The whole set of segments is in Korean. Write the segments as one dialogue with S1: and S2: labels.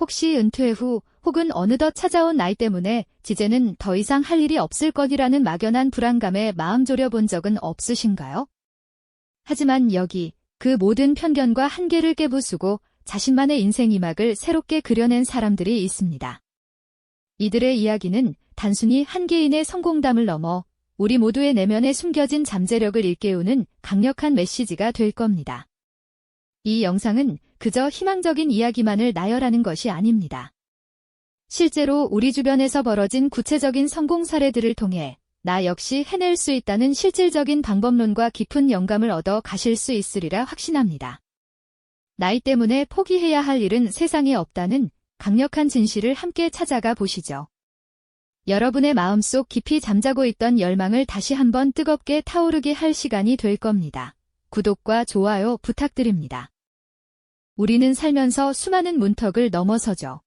S1: 혹시 은퇴 후 혹은 어느덧 찾아온 나이 때문에 이제는 더 이상 할 일이 없을 것이라는 막연한 불안감에 마음 졸여본 적은 없으신가요? 하지만 여기 그 모든 편견과 한계를 깨부수고 자신만의 인생 이막을 새롭게 그려낸 사람들이 있습니다. 이들의 이야기는 단순히 한 개인의 성공담을 넘어 우리 모두의 내면에 숨겨진 잠재력을 일깨우는 강력한 메시지가 될 겁니다. 이 영상은 그저 희망적인 이야기만을 나열하는 것이 아닙니다. 실제로 우리 주변에서 벌어진 구체적인 성공 사례들을 통해 나 역시 해낼 수 있다는 실질적인 방법론과 깊은 영감을 얻어 가실 수 있으리라 확신합니다. 나이 때문에 포기해야 할 일은 세상에 없다는 강력한 진실을 함께 찾아가 보시죠. 여러분의 마음속 깊이 잠자고 있던 열망을 다시 한번 뜨겁게 타오르게 할 시간이 될 겁니다. 구독과 좋아요 부탁드립니다. 우리는 살면서 수많은 문턱을 넘어서죠.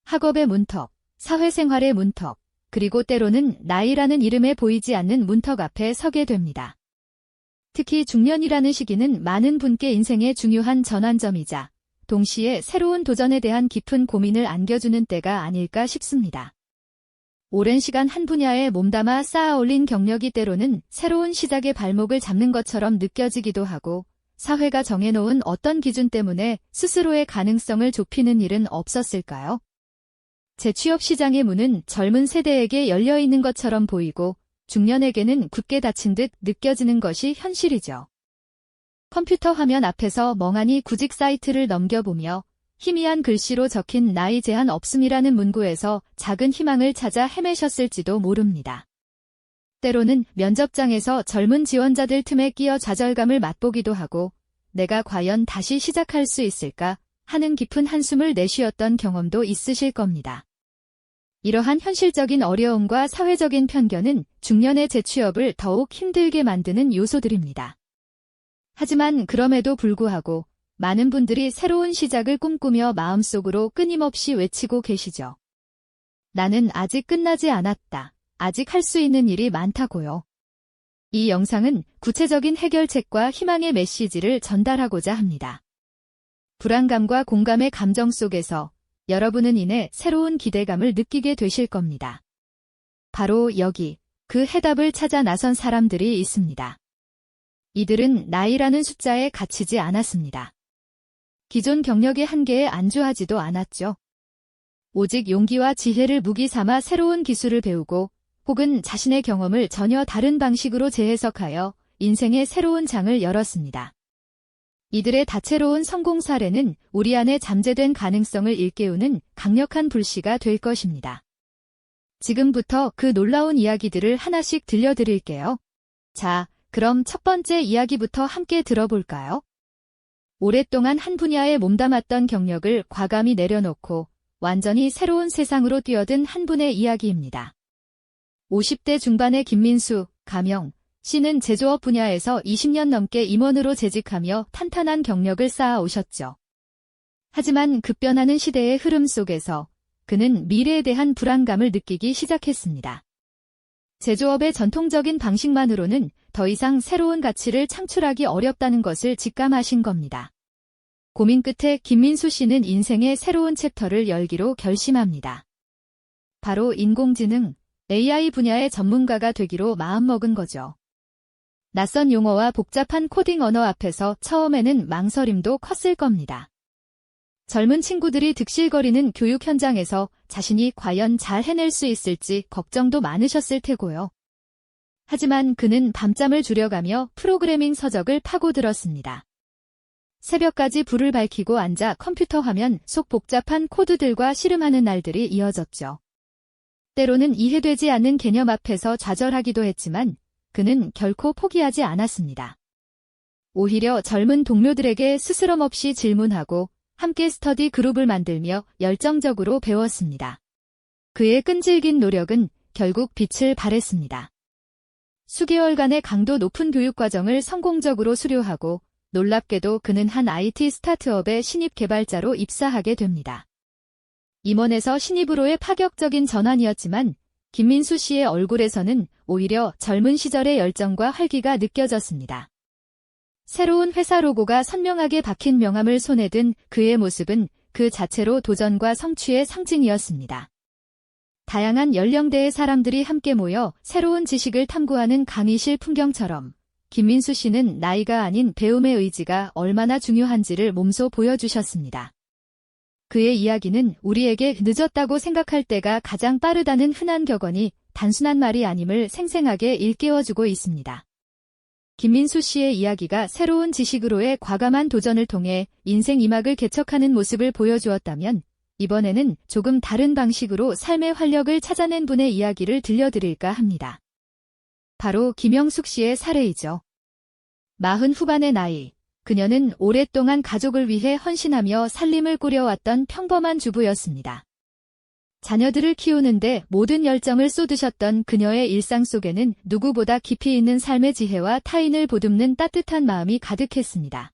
S1: 학업의 문턱, 사회생활의 문턱, 그리고 때로는 나이라는 이름에 보이지 않는 문턱 앞에 서게 됩니다. 특히 중년이라는 시기는 많은 분께 인생의 중요한 전환점이자 동시에 새로운 도전에 대한 깊은 고민을 안겨주는 때가 아닐까 싶습니다. 오랜 시간 한 분야에 몸담아 쌓아 올린 경력이 때로는 새로운 시작의 발목을 잡는 것처럼 느껴지기도 하고 사회가 정해놓은 어떤 기준 때문에 스스로의 가능성을 좁히는 일은 없었을까요? 재취업 시장의 문은 젊은 세대에게 열려 있는 것처럼 보이고 중년에게는 굳게 닫힌 듯 느껴지는 것이 현실이죠. 컴퓨터 화면 앞에서 멍하니 구직 사이트를 넘겨보며 희미한 글씨로 적힌 나이 제한 없음이라는 문구에서 작은 희망을 찾아 헤매셨을지도 모릅니다. 때로는 면접장에서 젊은 지원자들 틈에 끼어 좌절감을 맛보기도 하고 내가 과연 다시 시작할 수 있을까 하는 깊은 한숨을 내쉬었던 경험도 있으실 겁니다. 이러한 현실적인 어려움과 사회적인 편견은 중년의 재취업을 더욱 힘들게 만드는 요소들입니다. 하지만 그럼에도 불구하고 많은 분들이 새로운 시작을 꿈꾸며 마음속으로 끊임없이 외치고 계시죠. 나는 아직 끝나지 않았다. 아직 할 수 있는 일이 많다고요. 이 영상은 구체적인 해결책과 희망의 메시지를 전달하고자 합니다. 불안감과 공감의 감정 속에서 여러분은 이내 새로운 기대감을 느끼게 되실 겁니다. 바로 여기 그 해답을 찾아 나선 사람들이 있습니다. 이들은 나이라는 숫자에 갇히지 않았습니다. 기존 경력의 한계에 안주하지도 않았죠. 오직 용기와 지혜를 무기 삼아 새로운 기술을 배우고 혹은 자신의 경험을 전혀 다른 방식으로 재해석하여 인생의 새로운 장을 열었습니다. 이들의 다채로운 성공 사례는 우리 안에 잠재된 가능성을 일깨우는 강력한 불씨가 될 것입니다. 지금부터 그 놀라운 이야기들을 하나씩 들려드릴게요. 자, 그럼 첫 번째 이야기부터 함께 들어볼까요? 오랫동안 한 분야에 몸담았던 경력을 과감히 내려놓고 완전히 새로운 세상으로 뛰어든 한 분의 이야기입니다. 50대 중반의 김민수, 가명, 씨는 제조업 분야에서 20년 넘게 임원으로 재직하며 탄탄한 경력을 쌓아오셨죠. 하지만 급변하는 시대의 흐름 속에서 그는 미래에 대한 불안감을 느끼기 시작했습니다. 제조업의 전통적인 방식만으로는 더 이상 새로운 가치를 창출하기 어렵다는 것을 직감하신 겁니다. 고민 끝에 김민수 씨는 인생의 새로운 챕터를 열기로 결심합니다. 바로 인공지능, AI 분야의 전문가가 되기로 마음먹은 거죠. 낯선 용어와 복잡한 코딩 언어 앞에서 처음에는 망설임도 컸을 겁니다. 젊은 친구들이 득실거리는 교육 현장에서 자신이 과연 잘 해낼 수 있을지 걱정도 많으셨을 테고요. 하지만 그는 밤잠을 줄여가며 프로그래밍 서적을 파고들었습니다. 새벽까지 불을 밝히고 앉아 컴퓨터 화면 속 복잡한 코드들과 씨름하는 날들이 이어졌죠. 때로는 이해되지 않는 개념 앞에서 좌절하기도 했지만 그는 결코 포기하지 않았습니다. 오히려 젊은 동료들에게 스스럼 없이 질문하고 함께 스터디 그룹을 만들며 열정적으로 배웠습니다. 그의 끈질긴 노력은 결국 빛을 발했습니다. 수개월간의 강도 높은 교육과정을 성공적으로 수료하고 놀랍게도 그는 한 IT 스타트업의 신입 개발자로 입사하게 됩니다. 임원에서 신입으로의 파격적인 전환이었지만 김민수 씨의 얼굴에서는 오히려 젊은 시절의 열정과 활기가 느껴졌습니다. 새로운 회사 로고가 선명하게 박힌 명함을 손에 든 그의 모습은 그 자체로 도전과 성취의 상징이었습니다. 다양한 연령대의 사람들이 함께 모여 새로운 지식을 탐구하는 강의실 풍경처럼 김민수 씨는 나이가 아닌 배움의 의지가 얼마나 중요한지를 몸소 보여주셨습니다. 그의 이야기는 우리에게 늦었다고 생각할 때가 가장 빠르다는 흔한 격언이 단순한 말이 아님을 생생하게 일깨워주고 있습니다. 김민수 씨의 이야기가 새로운 지식으로의 과감한 도전을 통해 인생 2막을 개척하는 모습을 보여주었다면 이번에는 조금 다른 방식으로 삶의 활력을 찾아낸 분의 이야기를 들려드릴까 합니다. 바로 김영숙 씨의 사례이죠. 40 후반의 나이, 그녀는 오랫동안 가족을 위해 헌신하며 살림을 꾸려왔던 평범한 주부였습니다. 자녀들을 키우는데 모든 열정을 쏟으셨던 그녀의 일상 속에는 누구보다 깊이 있는 삶의 지혜와 타인을 보듬는 따뜻한 마음이 가득했습니다.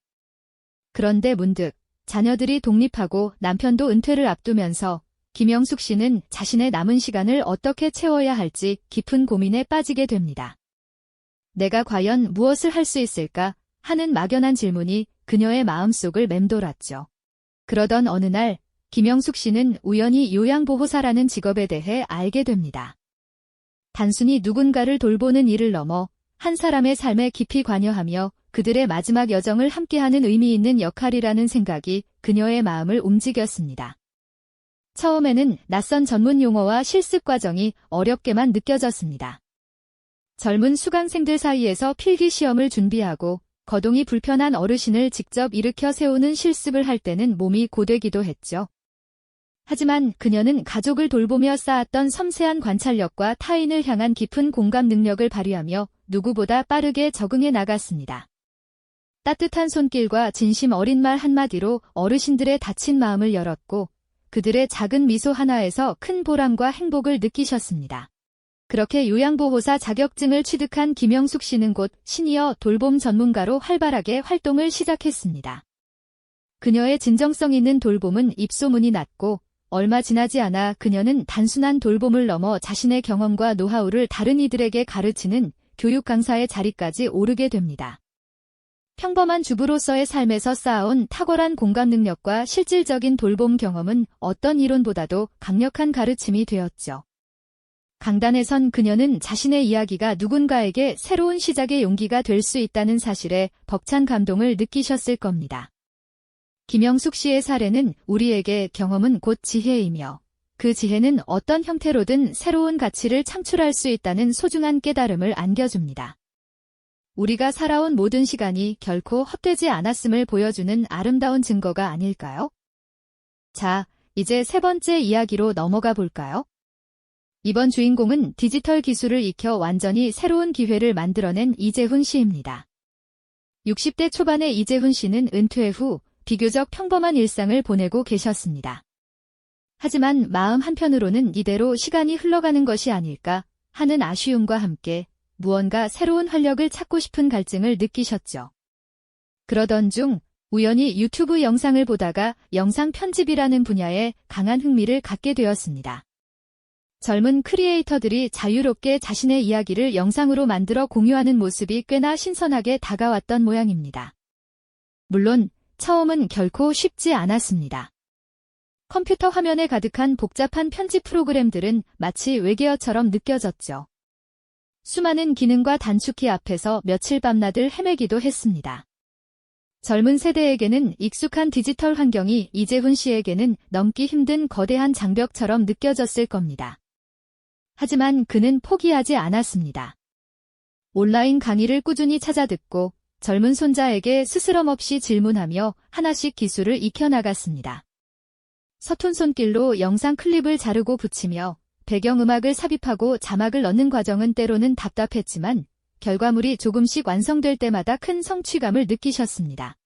S1: 그런데 문득 자녀들이 독립하고 남편도 은퇴를 앞두면서 김영숙 씨는 자신의 남은 시간을 어떻게 채워야 할지 깊은 고민에 빠지게 됩니다. 내가 과연 무엇을 할 수 있을까 하는 막연한 질문이 그녀의 마음속을 맴돌았죠. 그러던 어느 날 김영숙 씨는 우연히 요양보호사라는 직업에 대해 알게 됩니다. 단순히 누군가를 돌보는 일을 넘어 한 사람의 삶에 깊이 관여하며 그들의 마지막 여정을 함께하는 의미 있는 역할이라는 생각이 그녀의 마음을 움직였습니다. 처음에는 낯선 전문 용어와 실습 과정이 어렵게만 느껴졌습니다. 젊은 수강생들 사이에서 필기 시험을 준비하고 거동이 불편한 어르신을 직접 일으켜 세우는 실습을 할 때는 몸이 고되기도 했죠. 하지만 그녀는 가족을 돌보며 쌓았던 섬세한 관찰력과 타인을 향한 깊은 공감 능력을 발휘하며 누구보다 빠르게 적응해 나갔습니다. 따뜻한 손길과 진심 어린 말 한마디로 어르신들의 다친 마음을 열었고 그들의 작은 미소 하나에서 큰 보람과 행복을 느끼셨습니다. 그렇게 요양보호사 자격증을 취득한 김영숙 씨는 곧 시니어 돌봄 전문가로 활발하게 활동을 시작했습니다. 그녀의 진정성 있는 돌봄은 입소문이 났고 얼마 지나지 않아 그녀는 단순한 돌봄을 넘어 자신의 경험과 노하우를 다른 이들에게 가르치는 교육 강사의 자리까지 오르게 됩니다. 평범한 주부로서의 삶에서 쌓아온 탁월한 공감 능력과 실질적인 돌봄 경험은 어떤 이론보다도 강력한 가르침이 되었죠. 강단에 선 그녀는 자신의 이야기가 누군가에게 새로운 시작의 용기가 될 수 있다는 사실에 벅찬 감동을 느끼셨을 겁니다. 김영숙 씨의 사례는 우리에게 경험은 곧 지혜이며 그 지혜는 어떤 형태로든 새로운 가치를 창출할 수 있다는 소중한 깨달음을 안겨줍니다. 우리가 살아온 모든 시간이 결코 헛되지 않았음을 보여주는 아름다운 증거가 아닐까요? 자, 이제 세 번째 이야기로 넘어가 볼까요? 이번 주인공은 디지털 기술을 익혀 완전히 새로운 기회를 만들어낸 이재훈 씨입니다. 60대 초반의 이재훈 씨는 은퇴 후 비교적 평범한 일상을 보내고 계셨습니다. 하지만 마음 한편으로는 이대로 시간이 흘러가는 것이 아닐까 하는 아쉬움과 함께 무언가 새로운 활력을 찾고 싶은 갈증을 느끼셨죠. 그러던 중 우연히 유튜브 영상을 보다가 영상 편집이라는 분야에 강한 흥미를 갖게 되었습니다. 젊은 크리에이터들이 자유롭게 자신의 이야기를 영상으로 만들어 공유하는 모습이 꽤나 신선하게 다가왔던 모양입니다. 물론 처음은 결코 쉽지 않았습니다. 컴퓨터 화면에 가득한 복잡한 편집 프로그램들은 마치 외계어처럼 느껴졌죠. 수많은 기능과 단축키 앞에서 며칠 밤낮을 헤매기도 했습니다. 젊은 세대에게는 익숙한 디지털 환경이 이재훈 씨에게는 넘기 힘든 거대한 장벽처럼 느껴졌을 겁니다. 하지만 그는 포기하지 않았습니다. 온라인 강의를 꾸준히 찾아 듣고 젊은 손자에게 스스럼 없이 질문하며 하나씩 기술을 익혀나갔습니다. 서툰 손길로 영상 클립을 자르고 붙이며 배경음악을 삽입하고 자막을 넣는 과정은 때로는 답답했지만 결과물이 조금씩 완성될 때마다 큰 성취감을 느끼셨습니다.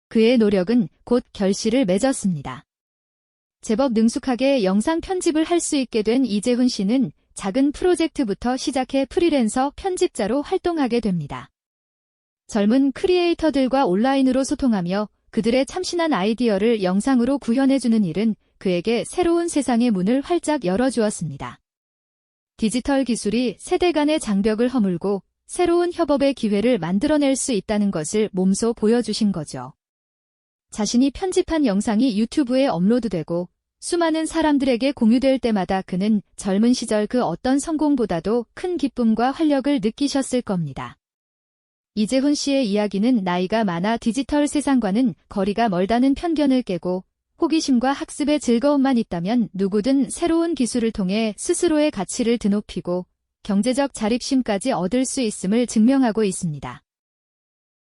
S1: 그의 노력은 곧 결실을 맺었습니다. 제법 능숙하게 영상 편집을 할 수 있게 된 이재훈 씨는 작은 프로젝트부터 시작해 프리랜서 편집자로 활동하게 됩니다. 젊은 크리에이터들과 온라인으로 소통하며 그들의 참신한 아이디어를 영상으로 구현해주는 일은 그에게 새로운 세상의 문을 활짝 열어주었습니다. 디지털 기술이 세대 간의 장벽을 허물고 새로운 협업의 기회를 만들어낼 수 있다는 것을 몸소 보여주신 거죠. 자신이 편집한 영상이 유튜브에 업로드되고 수많은 사람들에게 공유될 때마다 그는 젊은 시절 그 어떤 성공보다도 큰 기쁨과 활력을 느끼셨을 겁니다. 이재훈 씨의 이야기는 나이가 많아 디지털 세상과는 거리가 멀다는 편견을 깨고 호기심과 학습의 즐거움만 있다면 누구든 새로운 기술을 통해 스스로의 가치를 드높이고 경제적 자립심까지 얻을 수 있음을 증명하고 있습니다.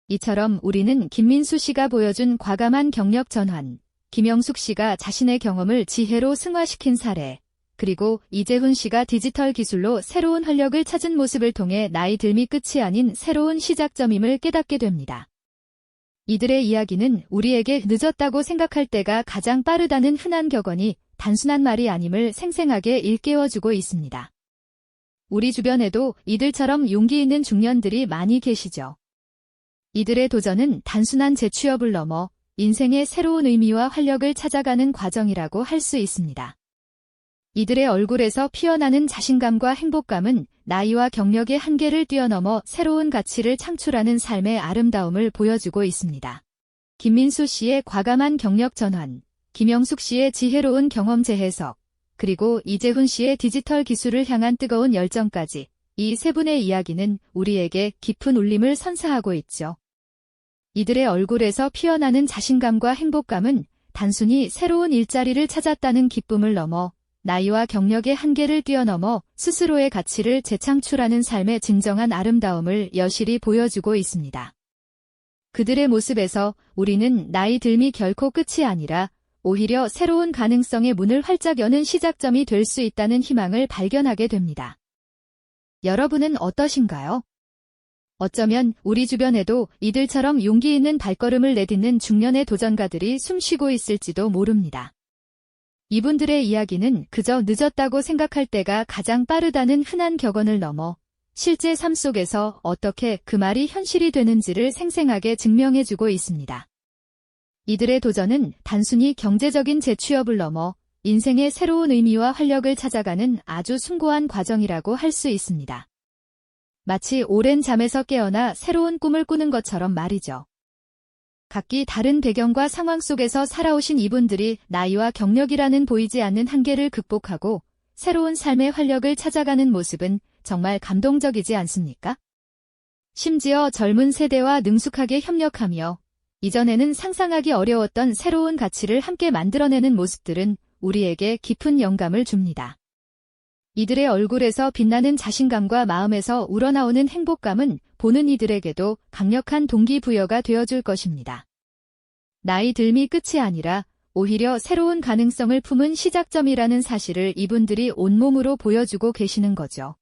S1: 이처럼 우리는 김민수 씨가 보여준 과감한 경력 전환, 김영숙 씨가 자신의 경험을 지혜로 승화시킨 사례, 그리고 이재훈 씨가 디지털 기술로 새로운 활력을 찾은 모습을 통해 나이 들미 끝이 아닌 새로운 시작점임을 깨닫게 됩니다. 이들의 이야기는 우리에게 늦었다고 생각할 때가 가장 빠르다는 흔한 격언이 단순한 말이 아님을 생생하게 일깨워주고 있습니다. 우리 주변에도 이들처럼 용기 있는 중년들이 많이 계시죠. 이들의 도전은 단순한 재취업을 넘어 인생의 새로운 의미와 활력을 찾아가는 과정이라고 할 수 있습니다. 이들의 얼굴에서 피어나는 자신감과 행복감은 나이와 경력의 한계를 뛰어넘어 새로운 가치를 창출하는 삶의 아름다움을 보여주고 있습니다. 김민수 씨의 과감한 경력 전환, 김영숙 씨의 지혜로운 경험 재해석, 그리고 이재훈 씨의 디지털 기술을 향한 뜨거운 열정까지 이 세 분의 이야기는 우리에게 깊은 울림을 선사하고 있죠. 이들의 얼굴에서 피어나는 자신감과 행복감은 단순히 새로운 일자리를 찾았다는 기쁨을 넘어 나이와 경력의 한계를 뛰어넘어 스스로의 가치를 재창출하는 삶의 진정한 아름다움을 여실히 보여주고 있습니다. 그들의 모습에서 우리는 나이 들미 결코 끝이 아니라 오히려 새로운 가능성의 문을 활짝 여는 시작점이 될 수 있다는 희망을 발견하게 됩니다. 여러분은 어떠신가요? 어쩌면 우리 주변에도 이들처럼 용기 있는 발걸음을 내딛는 중년의 도전가들이 숨쉬고 있을지도 모릅니다. 이분들의 이야기는 그저 늦었다고 생각할 때가 가장 빠르다는 흔한 격언을 넘어 실제 삶 속에서 어떻게 그 말이 현실이 되는지를 생생하게 증명해주고 있습니다. 이들의 도전은 단순히 경제적인 재취업을 넘어 인생의 새로운 의미와 활력을 찾아가는 아주 숭고한 과정이라고 할 수 있습니다. 마치 오랜 잠에서 깨어나 새로운 꿈을 꾸는 것처럼 말이죠. 각기 다른 배경과 상황 속에서 살아오신 이분들이 나이와 경력이라는 보이지 않는 한계를 극복하고 새로운 삶의 활력을 찾아가는 모습은 정말 감동적이지 않습니까? 심지어 젊은 세대와 능숙하게 협력하며 이전에는 상상하기 어려웠던 새로운 가치를 함께 만들어내는 모습들은 우리에게 깊은 영감을 줍니다. 이들의 얼굴에서 빛나는 자신감과 마음에서 우러나오는 행복감은 보는 이들에게도 강력한 동기부여가 되어줄 것입니다. 나이 들미 끝이 아니라 오히려 새로운 가능성을 품은 시작점이라는 사실을 이분들이 온몸으로 보여주고 계시는 거죠.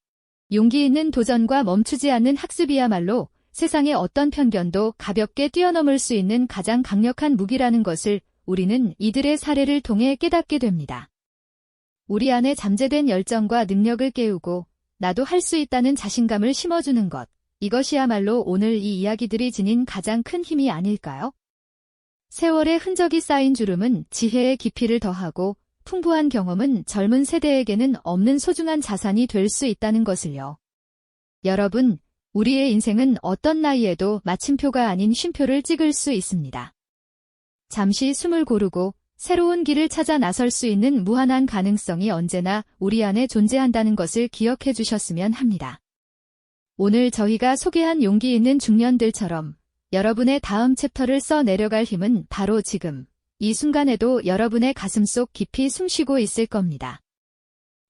S1: 용기 있는 도전과 멈추지 않는 학습이야말로 세상의 어떤 편견도 가볍게 뛰어넘을 수 있는 가장 강력한 무기라는 것을 우리는 이들의 사례를 통해 깨닫게 됩니다. 우리 안에 잠재된 열정과 능력을 깨우고 나도 할 수 있다는 자신감을 심어주는 것, 이것이야말로 오늘 이 이야기들이 지닌 가장 큰 힘이 아닐까요? 세월의 흔적이 쌓인 주름은 지혜의 깊이를 더하고 풍부한 경험은 젊은 세대에게는 없는 소중한 자산이 될 수 있다는 것을요. 여러분, 우리의 인생은 어떤 나이에도 마침표가 아닌 쉼표를 찍을 수 있습니다. 잠시 숨을 고르고 새로운 길을 찾아 나설 수 있는 무한한 가능성이 언제나 우리 안에 존재한다는 것을 기억해 주셨으면 합니다. 오늘 저희가 소개한 용기 있는 중년들처럼 여러분의 다음 챕터를 써 내려갈 힘은 바로 지금, 이 순간에도 여러분의 가슴속 깊이 숨쉬고 있을 겁니다.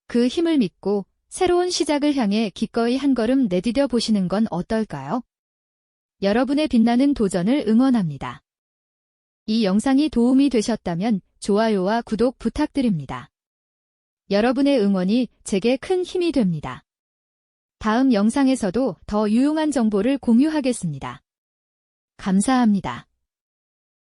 S1: 그 힘을 믿고 새로운 시작을 향해 기꺼이 한 걸음 내디뎌 보시는 건 어떨까요? 여러분의 빛나는 도전을 응원합니다. 이 영상이 도움이 되셨다면 좋아요와 구독 부탁드립니다. 여러분의 응원이 제게 큰 힘이 됩니다. 다음 영상에서도 더 유용한 정보를 공유하겠습니다. 감사합니다.